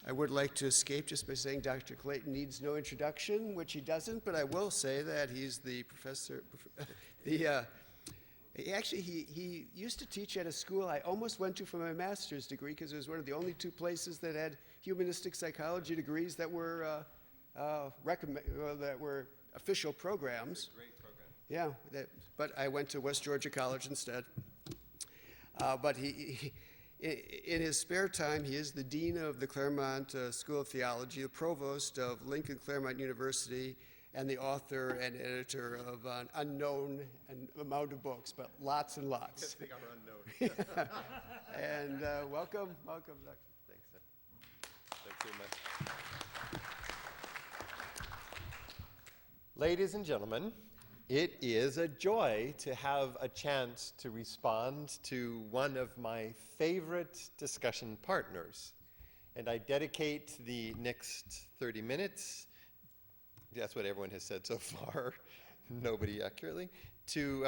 I would like to escape just by saying Dr. Clayton needs no introduction, which he doesn't, but I will say that he's the professor. He used to teach at a school I almost went to for my master's degree because it was one of the only two places that had humanistic psychology degrees that were that were official programs. Great program. Yeah, but I went to West Georgia College instead. But in his spare time, he is the dean of the Claremont School of Theology, the provost of Lincoln Claremont University, and the author and editor of an unknown amount of books, but lots and lots. They are unknown. And welcome, Dr. Thanks, sir. Thanks very much. Ladies and gentlemen, it is a joy to have a chance to respond to one of my favorite discussion partners. And I dedicate the next 30 minutes, that's what everyone has said so far, nobody accurately, to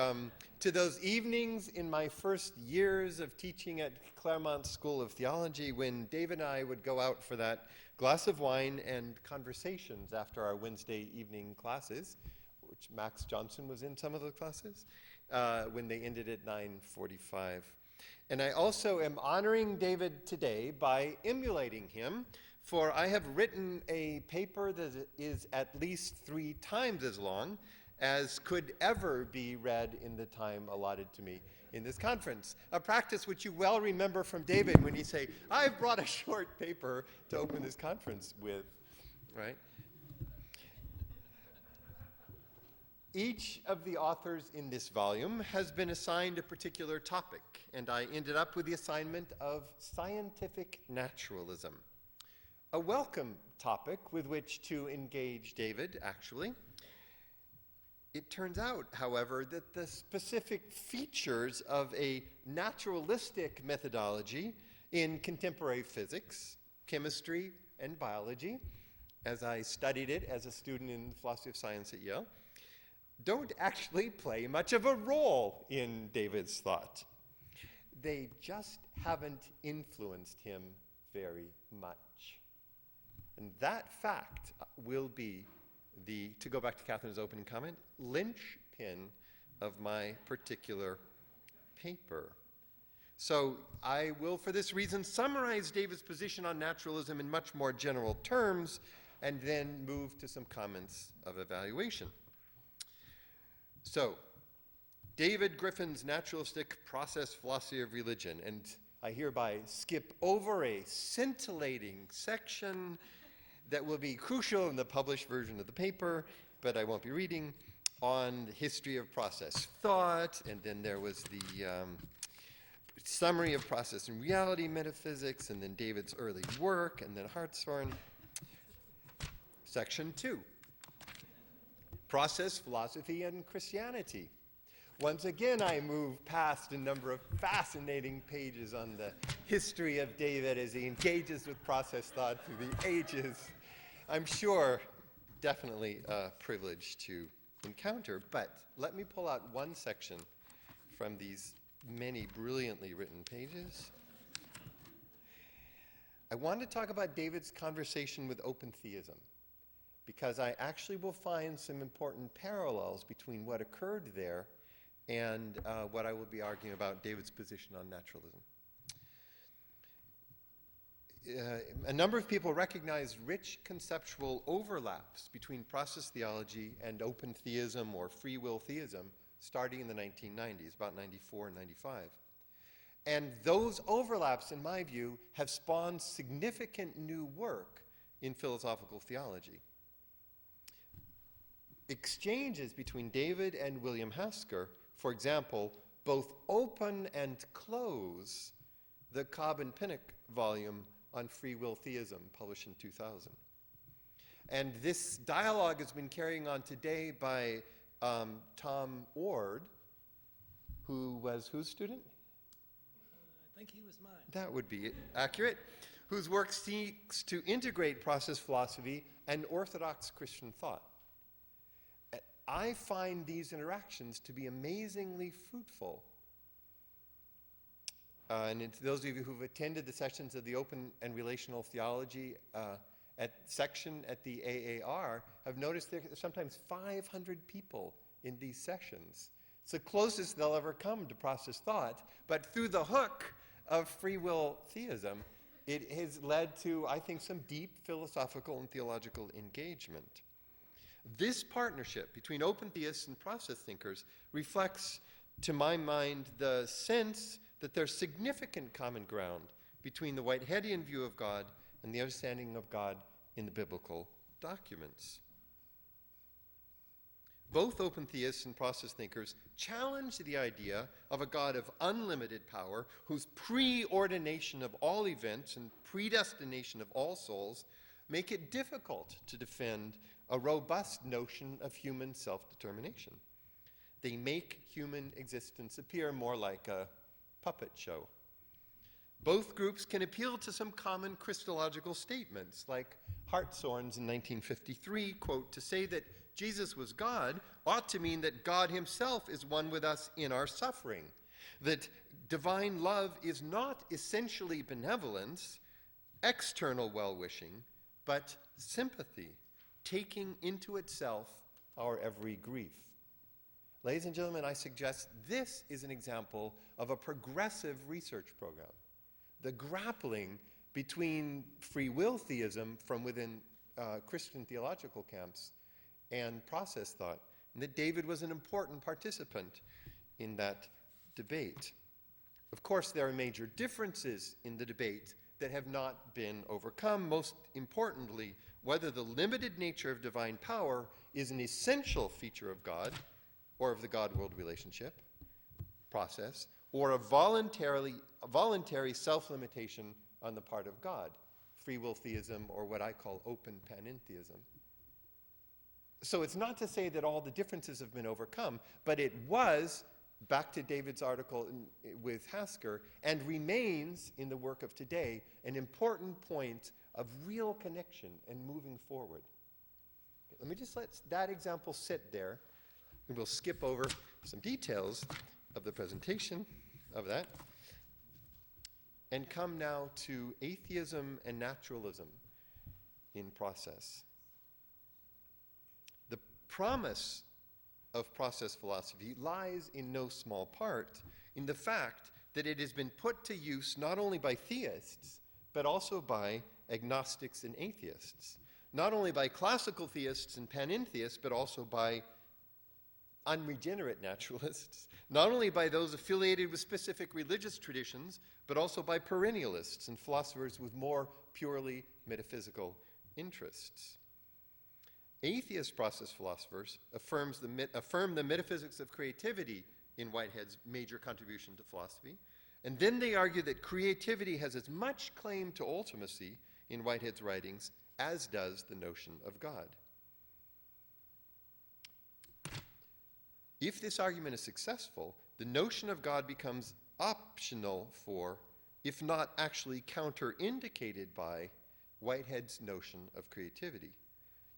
those evenings in my first years of teaching at Claremont School of Theology when Dave and I would go out for that glass of wine and conversations after our Wednesday evening classes, which Max Johnson was in some of the classes, when they ended at 9:45. And I also am honoring David today by emulating him, for I have written a paper that is at least 3 times as long as could ever be read in the time allotted to me in this conference. A practice which you well remember from David when he say, "I've brought a short paper to open this conference with," right? Each of the authors in this volume has been assigned a particular topic, and I ended up with the assignment of scientific naturalism. A welcome topic with which to engage David, actually. It turns out, however, that the specific features of a naturalistic methodology in contemporary physics, chemistry, and biology, as I studied it as a student in philosophy of science at Yale, don't actually play much of a role in David's thought. They just haven't influenced him very much. And that fact will be the, to go back to Catherine's opening comment, linchpin of my particular paper. So I will, for this reason, summarize David's position on naturalism in much more general terms, and then move to some comments of evaluation. So, David Griffin's naturalistic process philosophy of religion, and I hereby skip over a scintillating section that will be crucial in the published version of the paper, but I won't be reading, on the history of process thought, and then there was the summary of process and reality metaphysics, and then David's early work, and then Hartshorne. Section 2, process, philosophy, and Christianity. Once again, I move past a number of fascinating pages on the history of David as he engages with process thought through the ages. I'm sure definitely a privilege to encounter, but let me pull out one section from these many brilliantly written pages. I want to talk about David's conversation with open theism, because I actually will find some important parallels between what occurred there and what I will be arguing about David's position on naturalism. A number of people recognize rich conceptual overlaps between process theology and open theism or free will theism starting in the 1990s, about 94 and 95. And those overlaps, in my view, have spawned significant new work in philosophical theology. Exchanges between David and William Hasker, for example, both open and close the Cobb and Pinnock volume on free will theism, published in 2000. And this dialogue has been carrying on today by Tom Ord, who was whose student? I think he was mine. That would be accurate. Whose work seeks to integrate process philosophy and orthodox Christian thought. I find these interactions to be amazingly fruitful. to those of you who've attended the sessions of the Open and Relational Theology section at the AAR have noticed there are sometimes 500 people in these sessions. It's the closest they'll ever come to process thought, but through the hook of free will theism, it has led to, I think, some deep philosophical and theological engagement. This partnership between open theists and process thinkers reflects, to my mind, the sense that there's significant common ground between the Whiteheadian view of God and the understanding of God in the biblical documents. Both open theists and process thinkers challenge the idea of a God of unlimited power whose preordination of all events and predestination of all souls make it difficult to defend a robust notion of human self-determination. They make human existence appear more like a puppet show. Both groups can appeal to some common Christological statements, like Hartshorne's in 1953, quote, "To say that Jesus was God ought to mean that God himself is one with us in our suffering, that divine love is not essentially benevolence, external well-wishing, but sympathy, taking into itself our every grief." Ladies and gentlemen, I suggest this is an example of a progressive research program. The grappling between free will theism from within Christian theological camps and process thought, and that David was an important participant in that debate. Of course, there are major differences in the debate that have not been overcome, most importantly, whether the limited nature of divine power is an essential feature of God or of the God-world relationship process, or a voluntary self-limitation on the part of God, free will theism, or what I call open panentheism. So it's not to say that all the differences have been overcome, but it was, back to David's article with Hasker, and remains in the work of today, an important point of real connection and moving forward. Let me just let that example sit there, and we'll skip over some details of the presentation of that, and come now to atheism and naturalism in process. The promise of process philosophy lies in no small part in the fact that it has been put to use not only by theists, but also by agnostics and atheists. Not only by classical theists and panentheists, but also by unregenerate naturalists, not only by those affiliated with specific religious traditions, but also by perennialists and philosophers with more purely metaphysical interests. Atheist process philosophers affirm the metaphysics of creativity in Whitehead's major contribution to philosophy, and then they argue that creativity has as much claim to ultimacy in Whitehead's writings as does the notion of God. If this argument is successful, the notion of God becomes optional for, if not actually counterindicated by, Whitehead's notion of creativity.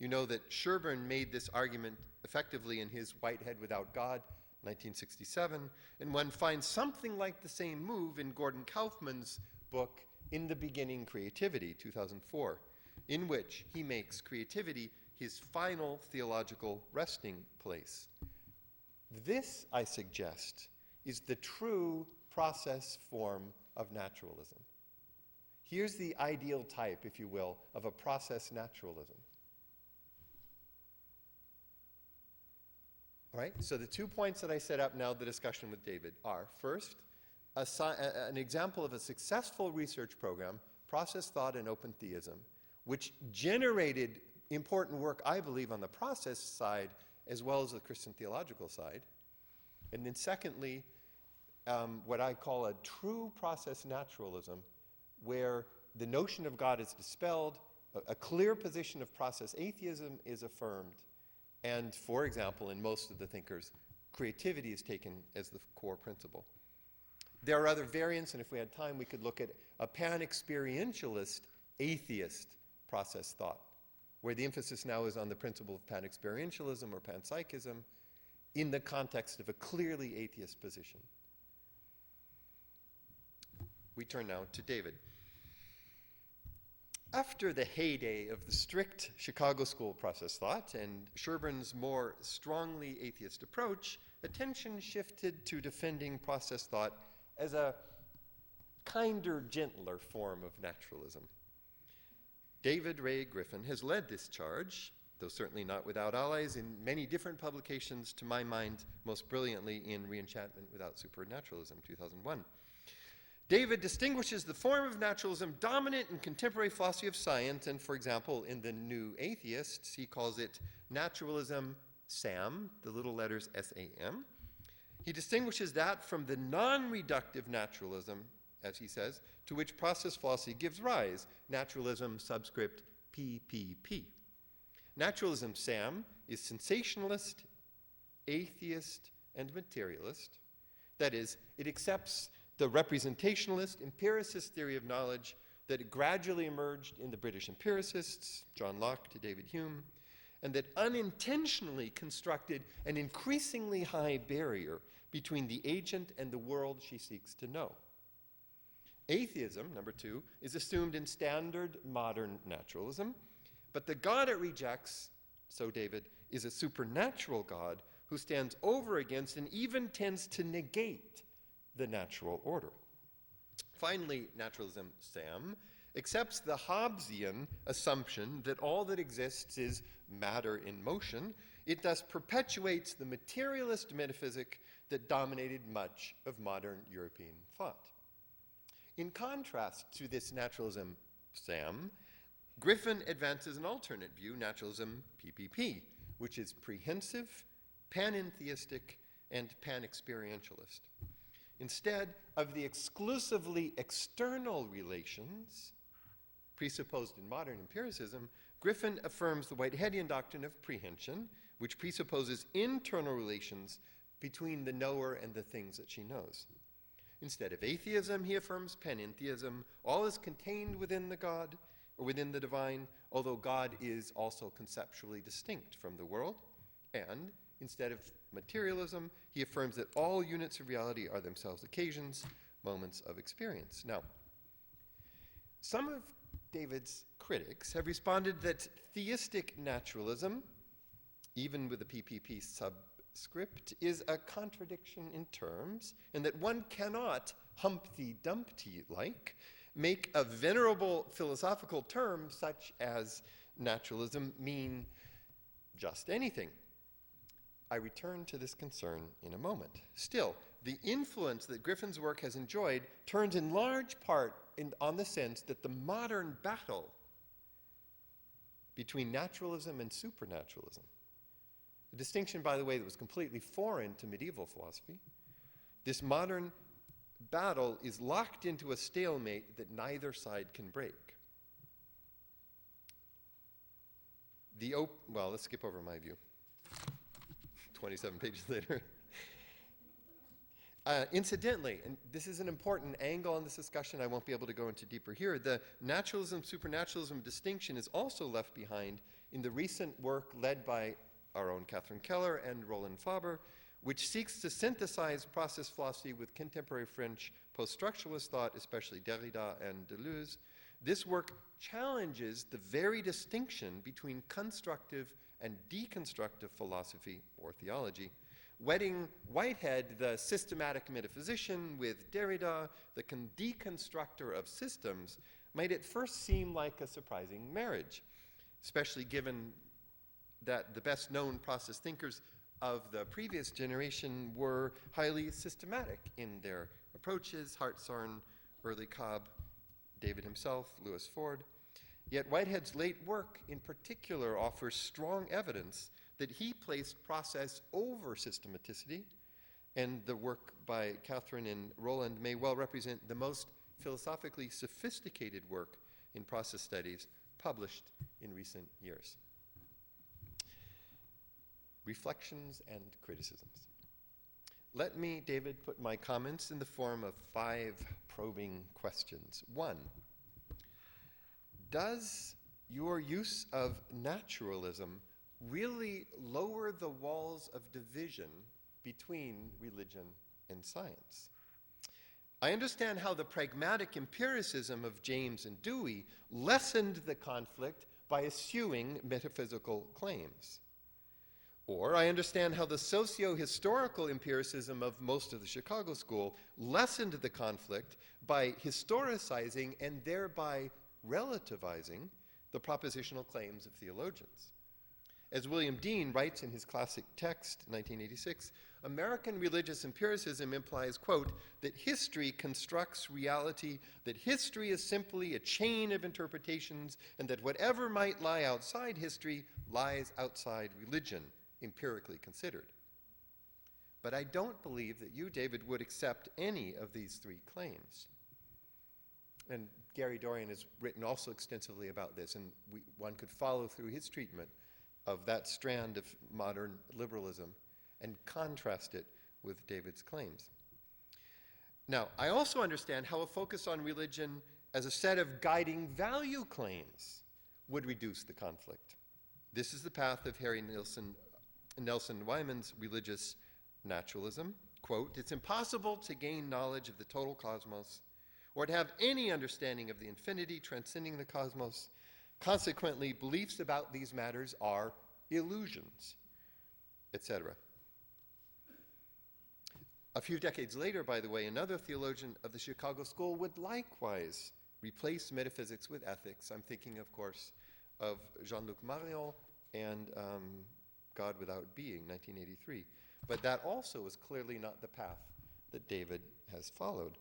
You know that Sherburne made this argument effectively in his Whitehead Without God, 1967, and one finds something like the same move in Gordon Kaufman's book, In the Beginning Creativity, 2004, in which he makes creativity his final theological resting place. This, I suggest, is the true process form of naturalism. Here's the ideal type, if you will, of a process naturalism. All right, so the 2 points that I set up now, the discussion with David, are first, an example of a successful research program, process thought and open theism, which generated important work, I believe, on the process side as well as the Christian theological side. And then secondly, what I call a true process naturalism, where the notion of God is dispelled, a clear position of process atheism is affirmed, and, for example, in most of the thinkers, creativity is taken as the core principle. There are other variants, and if we had time, we could look at a pan-experientialist atheist process thought, where the emphasis now is on the principle of pan-experientialism or panpsychism in the context of a clearly atheist position. We turn now to David. After the heyday of the strict Chicago school process thought and Sherburne's more strongly atheist approach, attention shifted to defending process thought as a kinder, gentler form of naturalism. David Ray Griffin has led this charge, though certainly not without allies, in many different publications, to my mind, most brilliantly in Re-Enchantment Without Supernaturalism, 2001. David distinguishes the form of naturalism dominant in contemporary philosophy of science, and for example, in the New Atheists, he calls it naturalism SAM, the little letters S-A-M. He distinguishes that from the non-reductive naturalism, as he says, to which process philosophy gives rise, naturalism subscript PPP. Naturalism SAM is sensationalist, atheist, and materialist. That is, it accepts the representationalist, empiricist theory of knowledge that gradually emerged in the British empiricists, John Locke to David Hume, and that unintentionally constructed an increasingly high barrier between the agent and the world she seeks to know. Atheism, number two, is assumed in standard modern naturalism, but the God it rejects, so David, is a supernatural God who stands over against and even tends to negate the natural order. Finally, naturalism SAM accepts the Hobbesian assumption that all that exists is matter in motion. It thus perpetuates the materialist metaphysic that dominated much of modern European thought. In contrast to this naturalism SAM, Griffin advances an alternate view, naturalism PPP, which is prehensive, panentheistic, and pan-experientialist. Instead of the exclusively external relations presupposed in modern empiricism, Griffin affirms the Whiteheadian doctrine of prehension, which presupposes internal relations between the knower and the things that she knows. Instead of atheism, he affirms panentheism. All is contained within the God, or within the divine, although God is also conceptually distinct from the world. And instead of materialism, he affirms that all units of reality are themselves occasions, moments of experience. Now, some of David's critics have responded that theistic naturalism, even with the PPP subscript, is a contradiction in terms, and that one cannot Humpty Dumpty-like make a venerable philosophical term such as naturalism mean just anything. I return to this concern in a moment. Still, the influence that Griffin's work has enjoyed turns in large part on the sense that the modern battle between naturalism and supernaturalism, a distinction, by the way, that was completely foreign to medieval philosophy, this modern battle is locked into a stalemate that neither side can break. Well, let's skip over my view. 27 pages later. Incidentally, and this is an important angle on this discussion I won't be able to go into deeper here, the naturalism-supernaturalism distinction is also left behind in the recent work led by our own Catherine Keller and Roland Faber, which seeks to synthesize process philosophy with contemporary French post-structuralist thought, especially Derrida and Deleuze. This work challenges the very distinction between constructive and deconstructive philosophy or theology, wedding Whitehead, the systematic metaphysician, with Derrida, the deconstructor of systems, might at first seem like a surprising marriage, especially given that the best-known process thinkers of the previous generation were highly systematic in their approaches, Hartshorne, early Cobb, David himself, Lewis Ford. Yet Whitehead's late work in particular offers strong evidence that he placed process over systematicity, and the work by Catherine and Roland may well represent the most philosophically sophisticated work in process studies published in recent years. Reflections and criticisms. Let me, David, put my comments in the form of 5 probing questions. 1, does your use of naturalism really lower the walls of division between religion and science? I understand how the pragmatic empiricism of James and Dewey lessened the conflict by eschewing metaphysical claims. Or I understand how the socio-historical empiricism of most of the Chicago School lessened the conflict by historicizing and thereby relativizing the propositional claims of theologians. As William Dean writes in his classic text, 1986, American religious empiricism implies, quote, that history constructs reality, that history is simply a chain of interpretations, and that whatever might lie outside history lies outside religion, empirically considered. But I don't believe that you, David, would accept any of these three claims. And Gary Dorian has written also extensively about this, and one could follow through his treatment of that strand of modern liberalism and contrast it with David's claims. Now, I also understand how a focus on religion as a set of guiding value claims would reduce the conflict. This is the path of Harry Nelson Wyman's religious naturalism. Quote, it's impossible to gain knowledge of the total cosmos or to have any understanding of the infinity transcending the cosmos. Consequently, beliefs about these matters are illusions, etc. A few decades later, by the way, another theologian of the Chicago School would likewise replace metaphysics with ethics. I'm thinking, of course, of Jean-Luc Marion and God Without Being, 1983. But that also is clearly not the path that David has followed.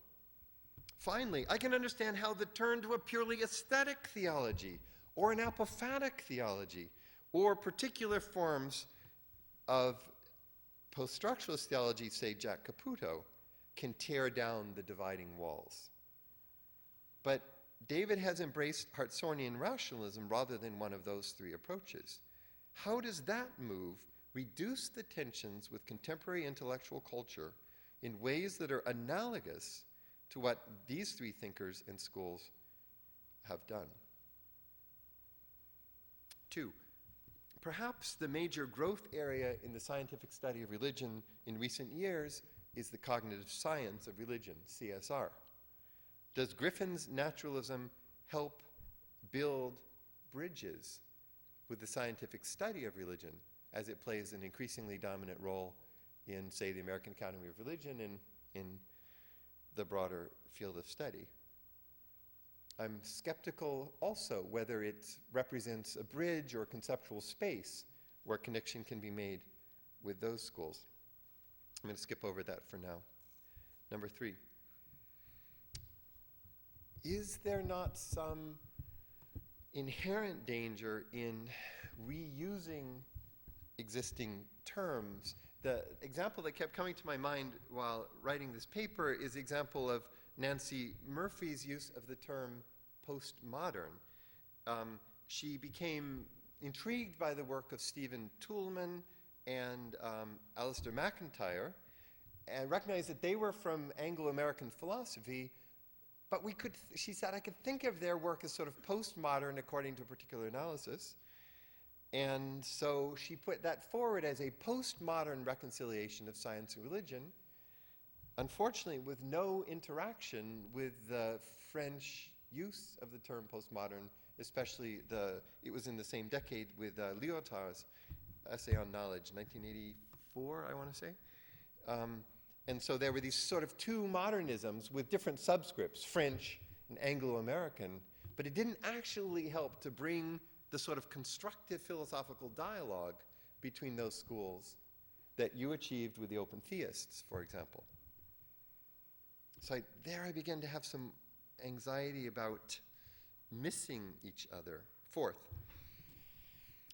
Finally, I can understand how the turn to a purely aesthetic theology or an apophatic theology or particular forms of post-structuralist theology, say Jack Caputo, can tear down the dividing walls. But David has embraced Hartsonian rationalism rather than one of those three approaches. How does that move reduce the tensions with contemporary intellectual culture in ways that are analogous to what these three thinkers and schools have done? 2, perhaps the major growth area in the scientific study of religion in recent years is the cognitive science of religion, CSR. Does Griffin's naturalism help build bridges with the scientific study of religion as it plays an increasingly dominant role in, say, the American Academy of Religion and in the broader field of study? I'm skeptical also whether it represents a bridge or conceptual space where connection can be made with those schools. I'm going to skip over that for now. Number 3. Is there not some inherent danger in reusing existing terms? The example that kept coming to my mind while writing this paper is the example of Nancy Murphy's use of the term postmodern. She became intrigued by the work of Stephen Toulmin and Alistair MacIntyre and recognized that they were from Anglo-American philosophy, but she said, I could think of their work as sort of postmodern according to a particular analysis. And so she put that forward as a postmodern reconciliation of science and religion, unfortunately with no interaction with the French use of the term postmodern, especially it was in the same decade with Lyotard's essay on knowledge, 1984, I want to say. And so there were these sort of two modernisms with different subscripts, French and Anglo-American, but it didn't actually help to bring the sort of constructive philosophical dialogue between those schools that you achieved with the open theists, for example. So there I began to have some anxiety about missing each other. 4th,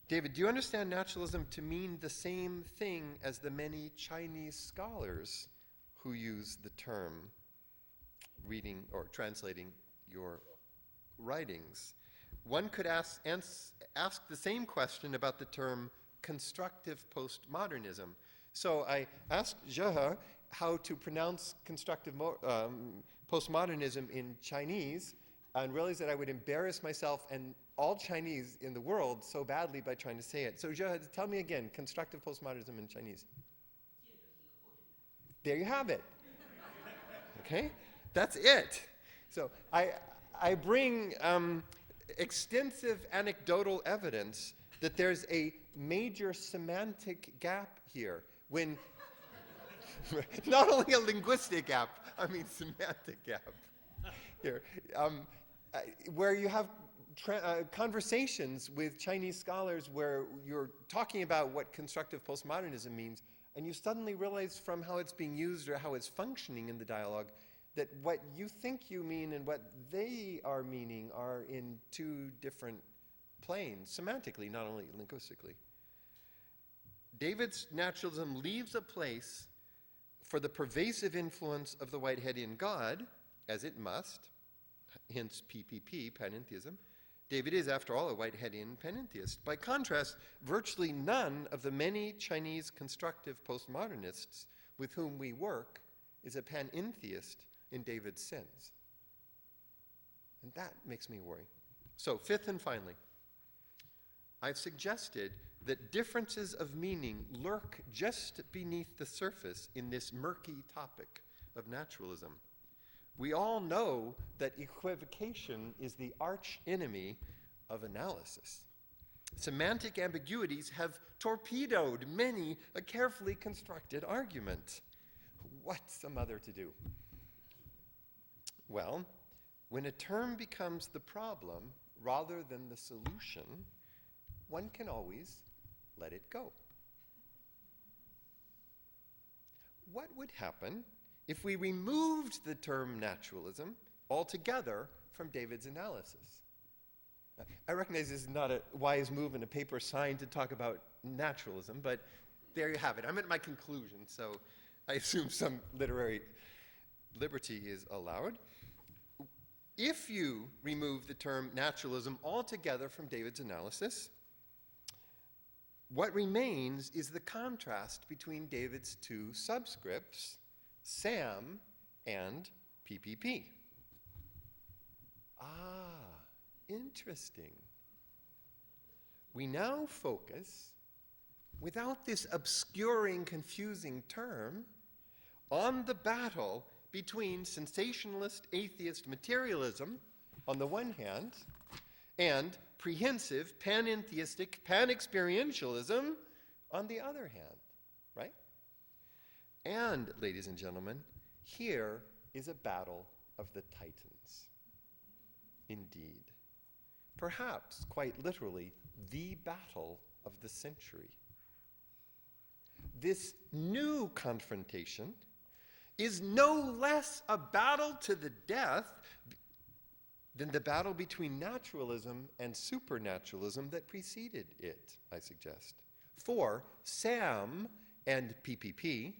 David, do you understand naturalism to mean the same thing as the many Chinese scholars who use the term, reading or translating your writings? One could ask the same question about the term constructive postmodernism. So I asked Zhehe how to pronounce constructive postmodernism in Chinese, and realized that I would embarrass myself and all Chinese in the world so badly by trying to say it. So Zhehe, tell me again, constructive postmodernism in Chinese. There you have it. Okay? That's it. So I bring extensive anecdotal evidence that there's a major semantic gap here when, not only a linguistic gap, I mean semantic gap here, where you have conversations with Chinese scholars where you're talking about what constructive postmodernism means, and you suddenly realize from how it's being used or how it's functioning in the dialogue that what you think you mean and what they are meaning are in two different planes, semantically, not only linguistically. David's naturalism leaves a place for the pervasive influence of the Whiteheadian God, as it must, hence PPP, panentheism. David is, after all, a Whiteheadian panentheist. By contrast, virtually none of the many Chinese constructive postmodernists with whom we work is a panentheist in David's sense. And that makes me worry. So, fifth and finally, I've suggested that differences of meaning lurk just beneath the surface in this murky topic of naturalism. We all know that equivocation is the arch enemy of analysis. Semantic ambiguities have torpedoed many a carefully constructed argument. What's a mother to do? Well, when a term becomes the problem rather than the solution, one can always let it go. What would happen if we removed the term naturalism altogether from David's analysis? I recognize this is not a wise move in a paper signed to talk about naturalism, but there you have it. I'm at my conclusion, so I assume some literary liberty is allowed. If you remove the term naturalism altogether from David's analysis, what remains is the contrast between David's two subscripts, Sam and PPP. Ah, interesting. We now focus, without this obscuring, confusing term, on the battle between sensationalist atheist materialism on the one hand and prehensive panentheistic panexperientialism on the other hand, right? And, ladies and gentlemen, here is a battle of the titans. Indeed. Perhaps, quite literally, the battle of the century. This new confrontation is no less a battle to the death than the battle between naturalism and supernaturalism that preceded it, I suggest. For Sam and PPP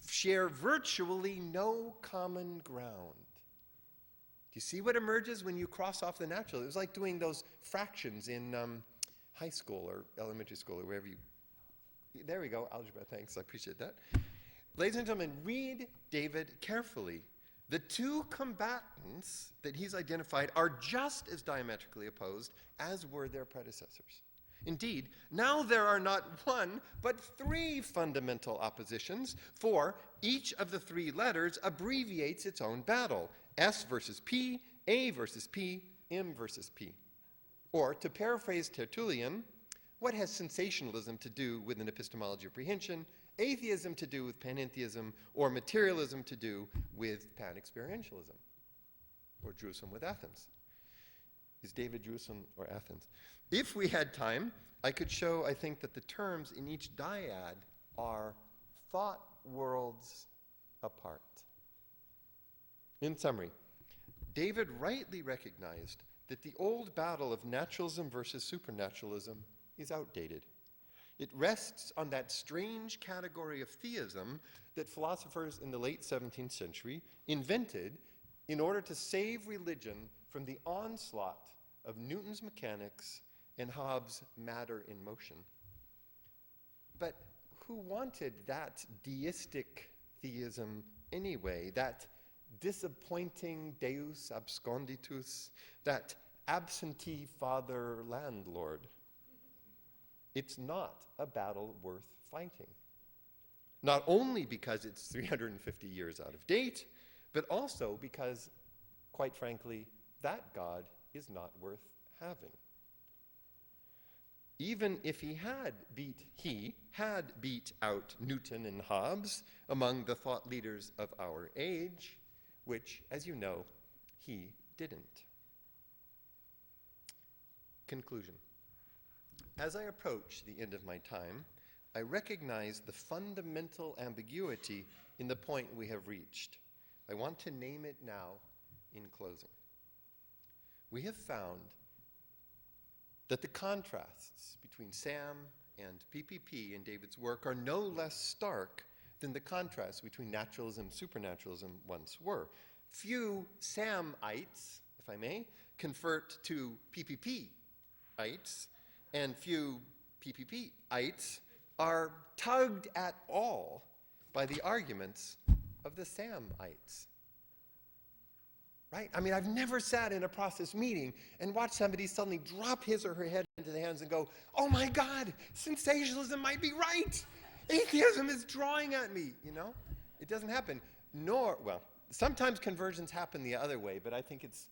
share virtually no common ground. Do you see what emerges when you cross off the natural? It was like doing those fractions in high school or elementary school or wherever you... There we go, algebra, thanks, I appreciate that. Ladies and gentlemen, read David carefully. The two combatants that he's identified are just as diametrically opposed as were their predecessors. Indeed, now there are not one, but three fundamental oppositions, for each of the three letters abbreviates its own battle. S versus P, A versus P, M versus P. Or, to paraphrase Tertullian, what has sensationalism to do with an epistemology of prehension, atheism to do with panentheism, or materialism to do with panexperientialism? Or Jerusalem with Athens. Is David Jerusalem or Athens? If we had time, I could show, I think, that the terms in each dyad are thought worlds apart. In summary, David rightly recognized that the old battle of naturalism versus supernaturalism is outdated. It rests on that strange category of theism that philosophers in the late 17th century invented in order to save religion from the onslaught of Newton's mechanics and Hobbes' matter in motion. But who wanted that deistic theism anyway, that disappointing deus absconditus, that absentee father landlord? It's not a battle worth fighting. Not only because it's 350 years out of date, but also because, quite frankly, that God is not worth having. Even if he had beat out Newton and Hobbes among the thought leaders of our age, which, as you know, he didn't. Conclusion. As I approach the end of my time, I recognize the fundamental ambiguity in the point we have reached. I want to name it now in closing. We have found that the contrasts between Sam and PPP in David's work are no less stark than the contrasts between naturalism and supernaturalism once were. Few Samites, if I may, convert to PPP-ites, and few PPP-ites are tugged at all by the arguments of the Samites. Right? I mean, I've never sat in a process meeting and watched somebody suddenly drop his or her head into the hands and go, oh my God, sensationalism might be right. Atheism is drawing at me, you know? It doesn't happen. Well, sometimes conversions happen the other way, but I think it's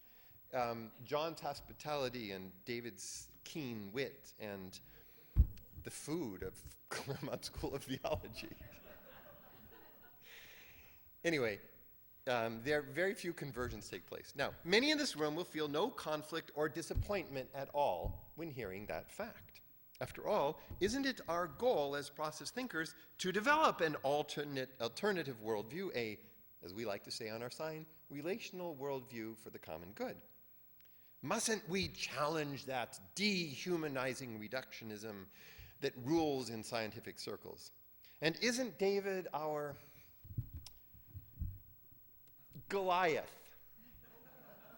John's hospitality and David's keen wit and the food of Claremont School of Theology. Anyway, there are very few conversions take place. Now, many in this room will feel no conflict or disappointment at all when hearing that fact. After all, isn't it our goal as process thinkers to develop an alternative worldview, as we like to say on our sign, relational worldview for the common good? Mustn't we challenge that dehumanizing reductionism that rules in scientific circles? And isn't David our Goliath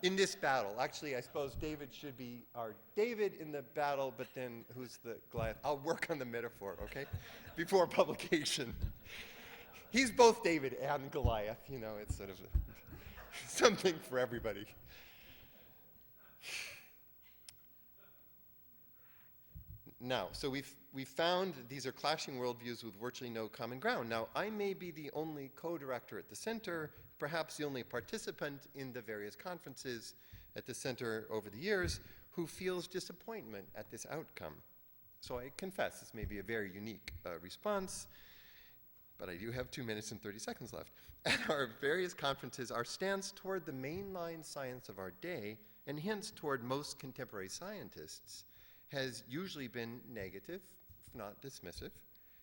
in this battle? Actually, I suppose David should be our David in the battle, but then who's the Goliath? I'll work on the metaphor, okay? Before publication. He's both David and Goliath, you know, it's sort of something for everybody. Now, so we've found these are clashing worldviews with virtually no common ground. Now, I may be the only co-director at the center, perhaps the only participant in the various conferences at the center over the years, who feels disappointment at this outcome. So I confess this may be a very unique response, but I do have 2 minutes and 30 seconds left. At our various conferences, our stance toward the mainline science of our day, and hence toward most contemporary scientists, has usually been negative, if not dismissive.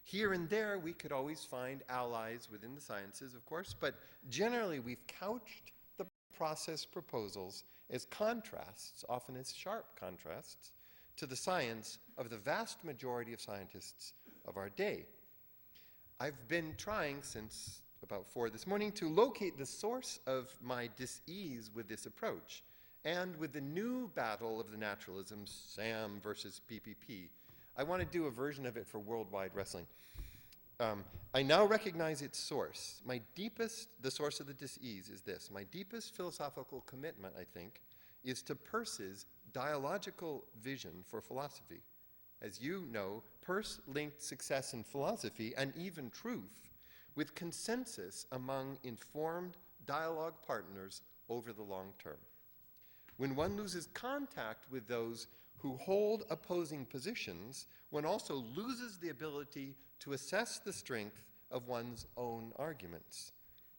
Here and there, we could always find allies within the sciences, of course, but generally we've couched the process proposals as contrasts, often as sharp contrasts, to the science of the vast majority of scientists of our day. I've been trying since about 4 this morning to locate the source of my dis-ease with this approach, and with the new battle of the naturalisms, Sam versus PPP. I want to do a version of it for Worldwide Wrestling. I now recognize its source. The source of the dis-ease is this. My deepest philosophical commitment, I think, is to Peirce's dialogical vision for philosophy. As you know, Peirce linked success in philosophy and even truth with consensus among informed dialogue partners over the long term. When one loses contact with those who hold opposing positions, one also loses the ability to assess the strength of one's own arguments.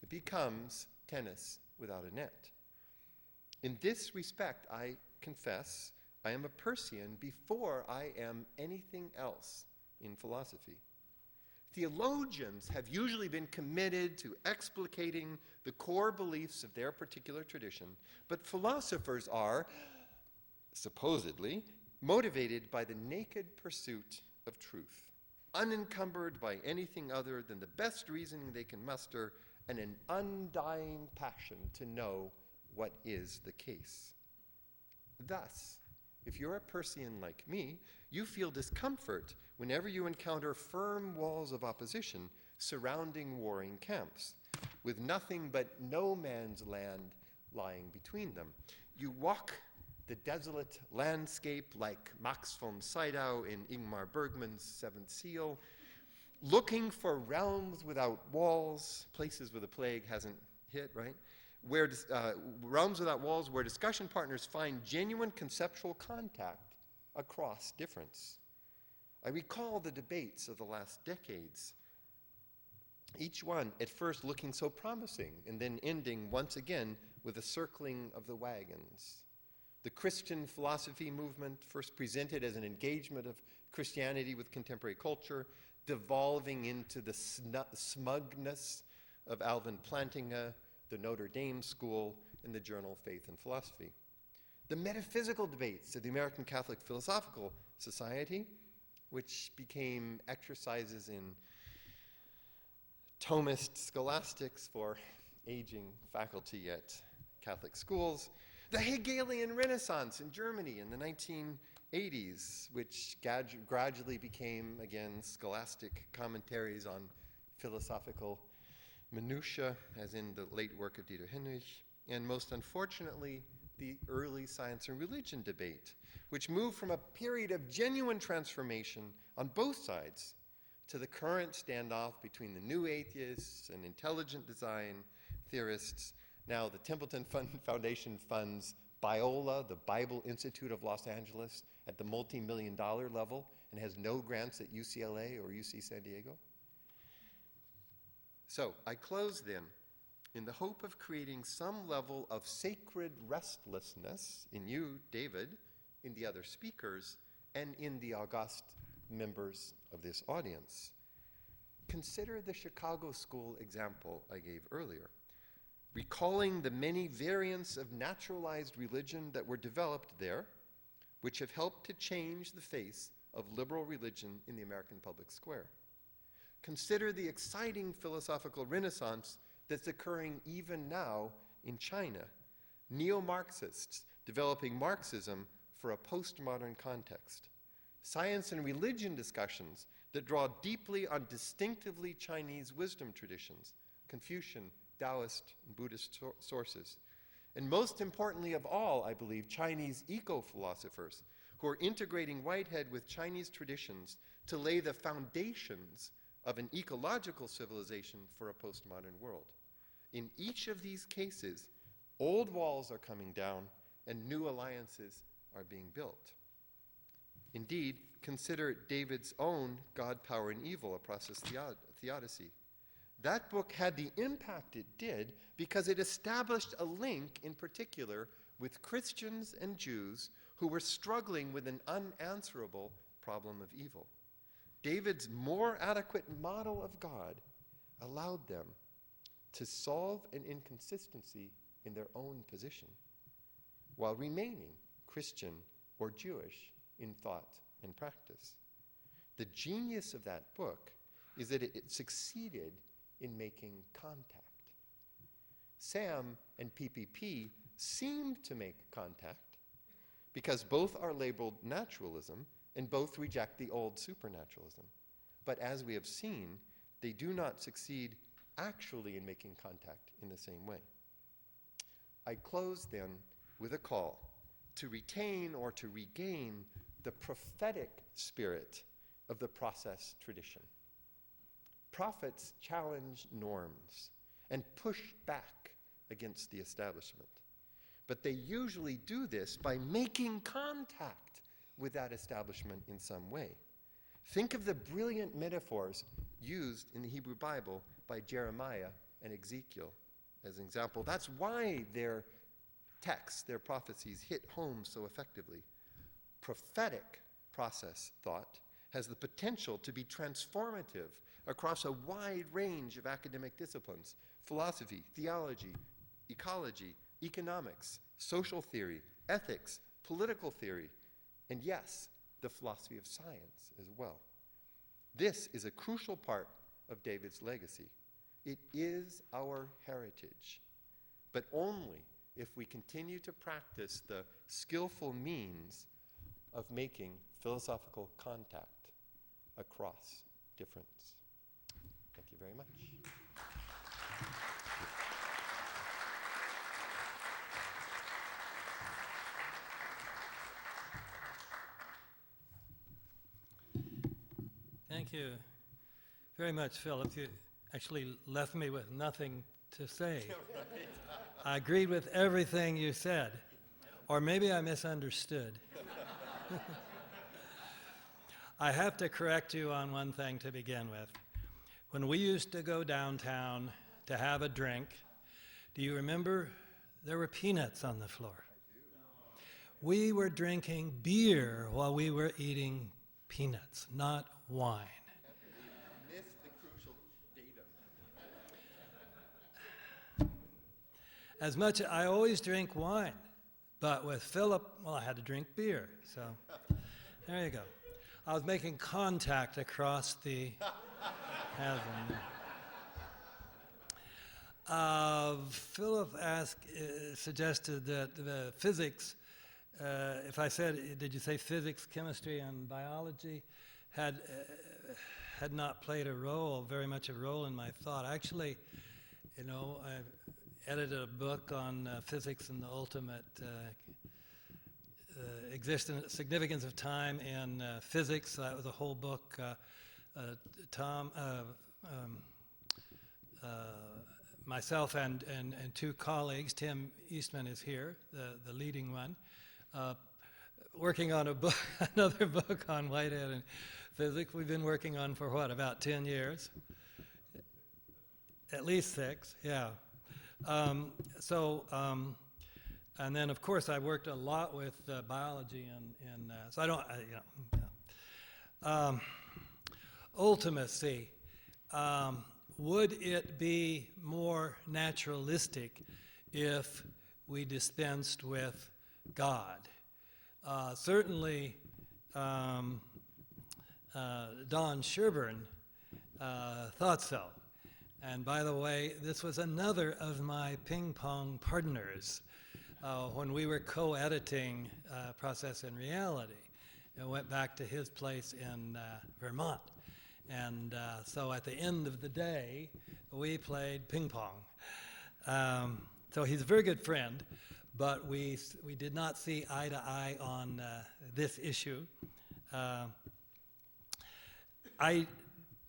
It becomes tennis without a net. In this respect, I confess, I am a Peircean before I am anything else in philosophy. Theologians have usually been committed to explicating the core beliefs of their particular tradition, but philosophers are, supposedly, motivated by the naked pursuit of truth, unencumbered by anything other than the best reasoning they can muster and an undying passion to know what is the case. Thus, if you're a Peircean like me, you feel discomfort whenever you encounter firm walls of opposition surrounding warring camps, with nothing but no man's land lying between them. You walk the desolate landscape like Max von Sydow in Ingmar Bergman's Seventh Seal, looking for realms without walls, places where the plague hasn't hit, right? realms without walls where discussion partners find genuine conceptual contact across difference. I recall the debates of the last decades, each one at first looking so promising and then ending once again with a circling of the wagons. The Christian philosophy movement, first presented as an engagement of Christianity with contemporary culture, devolving into the smugness of Alvin Plantinga, the Notre Dame School, and the journal Faith and Philosophy. The metaphysical debates of the American Catholic Philosophical Society, which became exercises in Thomist scholastics for aging faculty at Catholic schools. The Hegelian Renaissance in Germany in the 1980s, which gradually became, again, scholastic commentaries on philosophical minutiae, as in the late work of Dieter Henrich, and most unfortunately, the early science and religion debate, which moved from a period of genuine transformation on both sides to the current standoff between the new atheists and intelligent design theorists. Now the Templeton Foundation funds Biola, the Bible Institute of Los Angeles, at the multi-million-dollar level and has no grants at UCLA or UC San Diego. So I close then in the hope of creating some level of sacred restlessness in you, David, in the other speakers, and in the august members of this audience. Consider the Chicago School example I gave earlier, recalling the many variants of naturalized religion that were developed there, which have helped to change the face of liberal religion in the American public square. Consider the exciting philosophical renaissance that's occurring even now in China. Neo-Marxists developing Marxism for a postmodern context. Science and religion discussions that draw deeply on distinctively Chinese wisdom traditions, Confucian, Taoist, and Buddhist sources. And most importantly of all, I believe, Chinese eco-philosophers who are integrating Whitehead with Chinese traditions to lay the foundations of an ecological civilization for a postmodern world. In each of these cases, old walls are coming down and new alliances are being built. Indeed, consider David's own God, Power, and Evil, a process theodicy. That book had the impact it did because it established a link in particular with Christians and Jews who were struggling with an unanswerable problem of evil. David's more adequate model of God allowed them to solve an inconsistency in their own position while remaining Christian or Jewish in thought and practice. The genius of that book is that it succeeded in making contact. Sam and PPP seemed to make contact because both are labeled naturalism and both reject the old supernaturalism. But as we have seen, they do not succeed actually in making contact in the same way. I close then with a call to retain or to regain the prophetic spirit of the process tradition. Prophets challenge norms and push back against the establishment. But they usually do this by making contact with that establishment in some way. Think of the brilliant metaphors used in the Hebrew Bible by Jeremiah and Ezekiel as an example. That's why their texts, their prophecies, hit home so effectively. Prophetic process thought has the potential to be transformative across a wide range of academic disciplines: philosophy, theology, ecology, economics, social theory, ethics, political theory, and yes, the philosophy of science as well. This is a crucial part of David's legacy. It is our heritage, but only if we continue to practice the skillful means of making philosophical contact across difference. Thank you very much. Thank you very much, Philip. You actually left me with nothing to say. I agreed with everything you said, or maybe I misunderstood. I have to correct you on one thing to begin with. When we used to go downtown to have a drink, do you remember there were peanuts on the floor? We were drinking beer while we were eating peanuts, not wine. Missed the crucial datum. As much, I always drink wine, but with Philip, well, I had to drink beer. So there you go. I was making contact across the heaven. Philip suggested that the physics, if I said, did you say physics, chemistry, and biology, had not played very much a role in my thought. Actually, you know, I edited a book on physics and the ultimate significance of time in physics. That was a whole book. Myself and two colleagues, Tim Eastman is here, the leading one, working on another book on Whitehead and physics. We've been working on for what, about 10 years? At least 6, yeah. And then of course I worked a lot with biology and so I don't, ultimacy. Would it be more naturalistic if we dispensed with God? Certainly, Don Sherburne thought so. And by the way, this was another of my ping-pong partners when we were co-editing Process and Reality. I went back to his place in Vermont. And so at the end of the day, we played ping pong. So he's a very good friend, but we did not see eye to eye on this issue.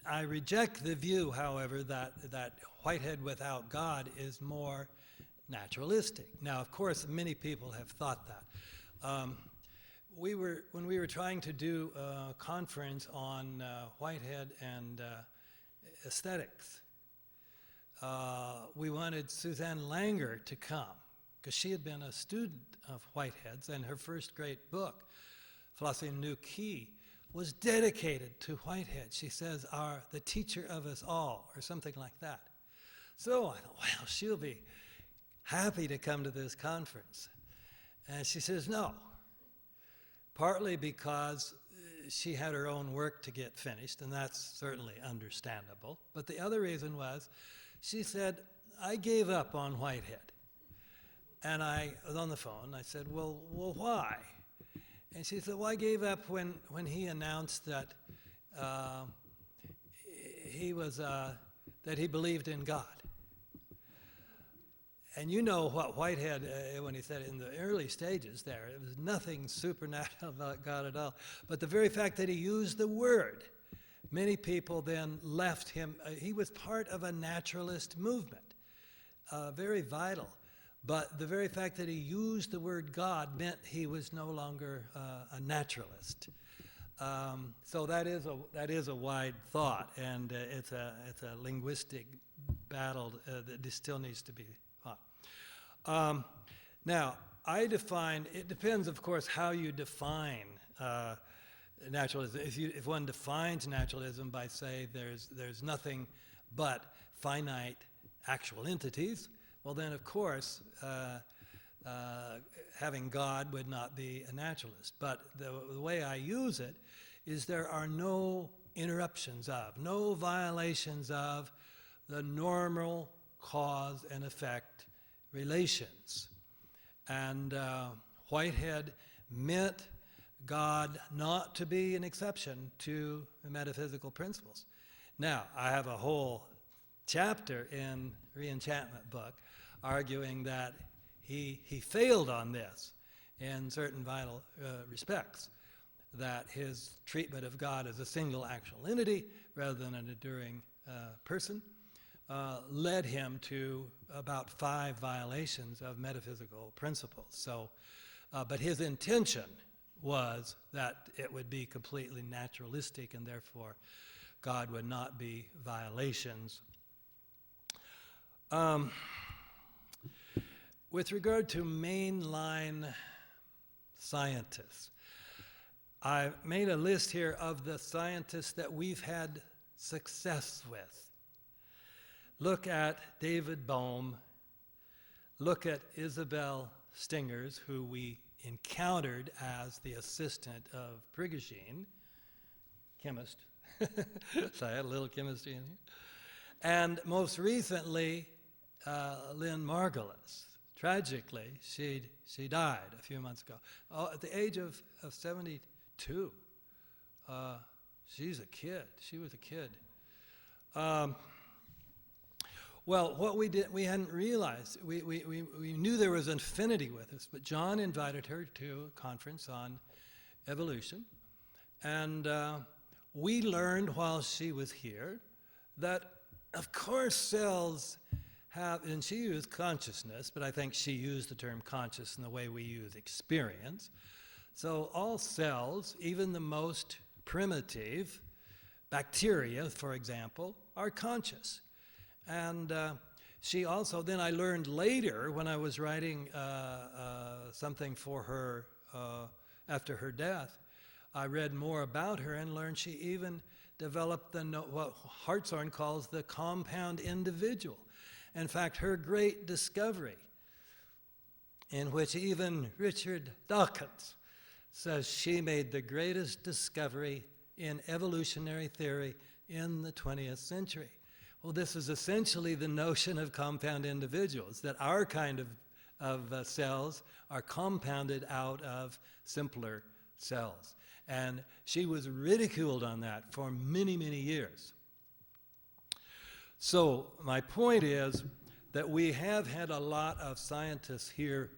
I reject the view, however, that Whitehead without God is more naturalistic. Now, of course, many people have thought that. When we were trying to do a conference on Whitehead and aesthetics, we wanted Suzanne Langer to come because she had been a student of Whitehead's, and her first great book, Philosophy in a New Key, was dedicated to Whitehead. She says, the teacher of us all, or something like that. So I thought, well, she'll be happy to come to this conference. And she says, no. Partly because she had her own work to get finished, and that's certainly understandable. But the other reason was, she said, I gave up on Whitehead. And I was on the phone. I said, well, why? And she said, well, I gave up when he announced that that he believed in God. And you know what Whitehead, when he said in the early stages there, it was nothing supernatural about God at all. But the very fact that he used the word, many people then left him. He was part of a naturalist movement, very vital. But the very fact that he used the word God meant he was no longer a naturalist. So that is a wide thought, and it's a linguistic battle that still needs to be fought. Now, it depends, of course, how you define naturalism. If one defines naturalism by, say, there's nothing but finite actual entities, well then, of course, having God would not be a naturalist. But the way I use it is there are no interruptions of, no violations of the normal cause and effect relations. And Whitehead meant God not to be an exception to the metaphysical principles. Now, I have a whole chapter in Re-Enchantment book arguing that he failed on this in certain vital respects, that his treatment of God as a single actual entity rather than an enduring person led him to about 5 violations of metaphysical principles. So, but his intention was that it would be completely naturalistic, and therefore God would not be violations. With regard to mainline scientists, I made a list here of the scientists that we've had success with. Look at David Bohm. Look at Isabel Stingers, who we encountered as the assistant of Prigogine, chemist. So I had a little chemistry in here. And most recently, Lynn Margulis. Tragically, she died a few months ago. At the age of 72. She's a kid. She was a kid. Well, what we did, we hadn't realized. We knew there was infinity with us, but John invited her to a conference on evolution. And we learned while she was here that, of course, cells have, and she used consciousness, but I think she used the term conscious in the way we use experience. So all cells, even the most primitive, bacteria, for example, are conscious. And she also, then I learned later when I was writing something for her after her death, I read more about her and learned she even developed what Hartshorne calls the compound individual. In fact, her great discovery, in which even Richard Dawkins says she made the greatest discovery in evolutionary theory in the 20th century. Well, this is essentially the notion of compound individuals, that our kind of cells are compounded out of simpler cells. And she was ridiculed on that for many, many years. So my point is that we have had a lot of scientists here,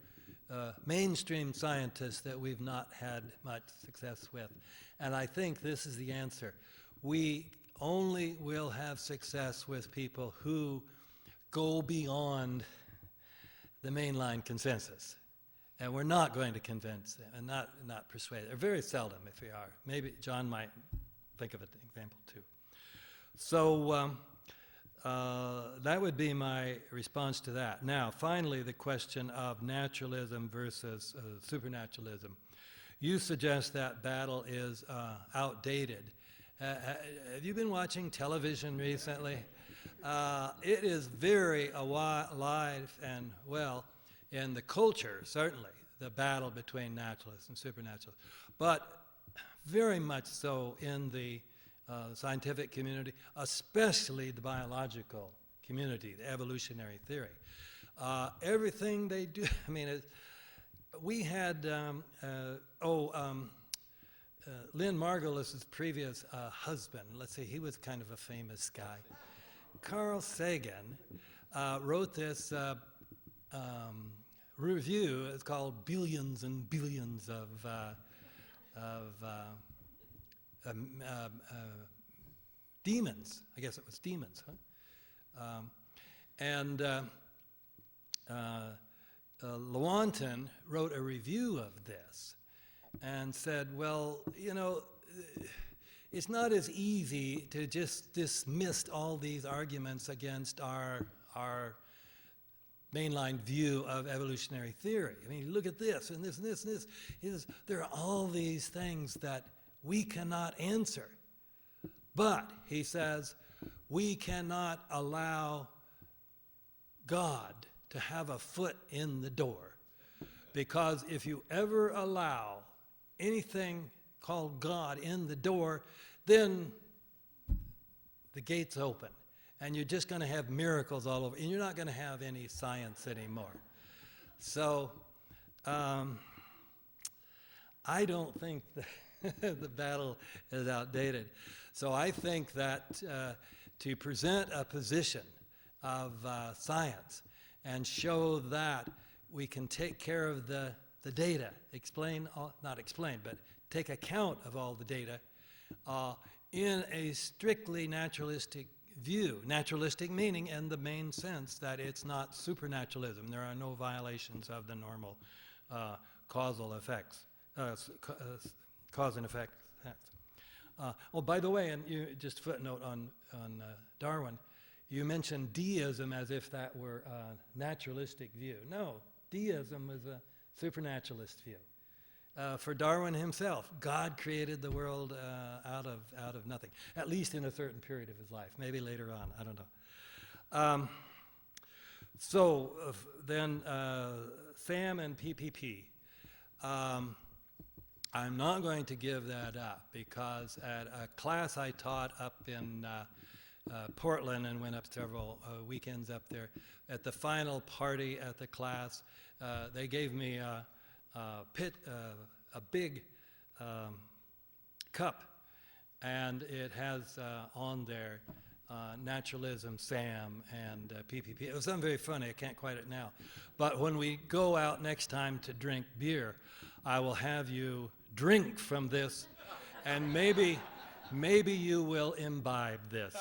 mainstream scientists, that we've not had much success with. And I think this is the answer. We only will have success with people who go beyond the mainline consensus. And we're not going to convince them and not persuade them. Very seldom, if we are. Maybe John might think of an example too. So that would be my response to that. Now, finally, the question of naturalism versus supernaturalism. You suggest that battle is outdated. Have you been watching television recently? It is very alive and well in the culture, certainly, the battle between naturalists and supernaturalists, but very much so in the scientific community, especially the biological community, the evolutionary theory. Everything they do, I mean, we had, Lynn Margulis's previous husband, let's see, he was kind of a famous guy. Carl Sagan wrote this review. It's called Billions and Billions of Demons. I guess it was demons, huh? Lewontin wrote a review of this and said, well, you know, it's not as easy to just dismiss all these arguments against our mainline view of evolutionary theory. I mean, look at this and this and this and this. There are all these things that we cannot answer. But, he says, we cannot allow God to have a foot in the door. Because if you ever allow anything called God in the door, then the gate's open. And you're just going to have miracles all over. And you're not going to have any science anymore. So, I don't think the battle is outdated. So I think that to present a position of science and show that we can take care of the data, not explain, but take account of all the data in a strictly naturalistic view. Naturalistic meaning in the main sense that it's not supernaturalism. There are no violations of the normal causal effects, cause and effect. Oh, by the way, and you just footnote on Darwin, you mentioned deism as if that were a naturalistic view. No, deism is a supernaturalist view. For Darwin himself, God created the world out of nothing, at least in a certain period of his life. Maybe later on, I don't know. Then SAM and PPP. I'm not going to give that up because at a class I taught up in Portland and went up several weekends up there, at the final party at the class, they gave me a big cup, and it has on there naturalism, SAM, and PPP. It was something very funny. I can't quite it now. But when we go out next time to drink beer, I will have you drink from this, and maybe you will imbibe this.